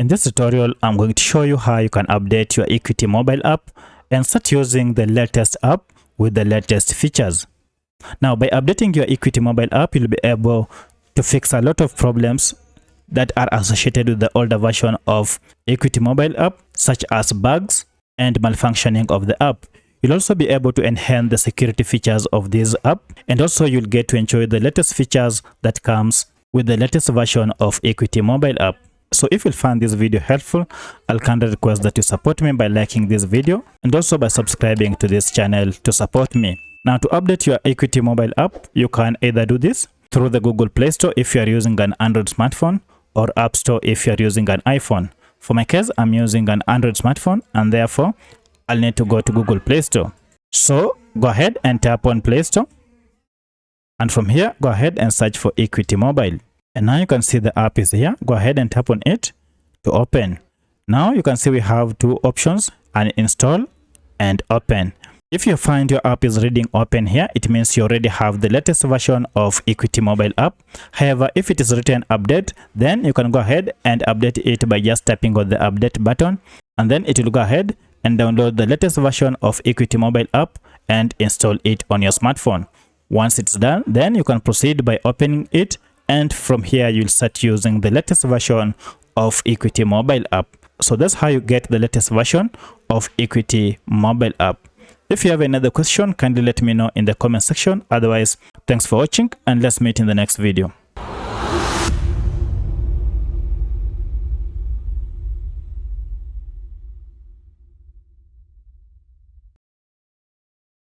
In this tutorial, I'm going to show you how you can update your Equity mobile app and start using the latest app with the latest features. Now, by updating your Equity mobile app, you'll be able to fix a lot of problems that are associated with the older version of Equity mobile app, such as bugs and malfunctioning of the app. You'll also be able to enhance the security features of this app, and also you'll get to enjoy the latest features that comes with the latest version of Equity mobile app. So if you find this video helpful, I'll kindly request that you support me by liking this video and also by subscribing to this channel to support me. Now, to update your Equity mobile app, you can either do this through the Google Play Store if you are using an Android smartphone, or App Store if you are using an iPhone. For my case, I'm using an Android smartphone, and therefore I'll need to go to Google Play Store. So go ahead and tap on Play Store, and from here go ahead and search for Equity mobile. And now you can see the app is here. Go ahead and tap on it to open. Now you can see we have two options: uninstall and open. If you find your app is reading open here, it means you already have the latest version of Equity mobile app. However, if it is written update, then you can go ahead and update it by just tapping on the update button, and then it will go ahead and download the latest version of Equity mobile app and install it on your smartphone. Once it's done, then you can proceed by opening it, and from here you'll start using the latest version of Equity mobile app. So that's how you get the latest version of Equity mobile app. If you have another question, kindly let me know in the comment section. Otherwise, thanks for watching, and let's meet in the next video.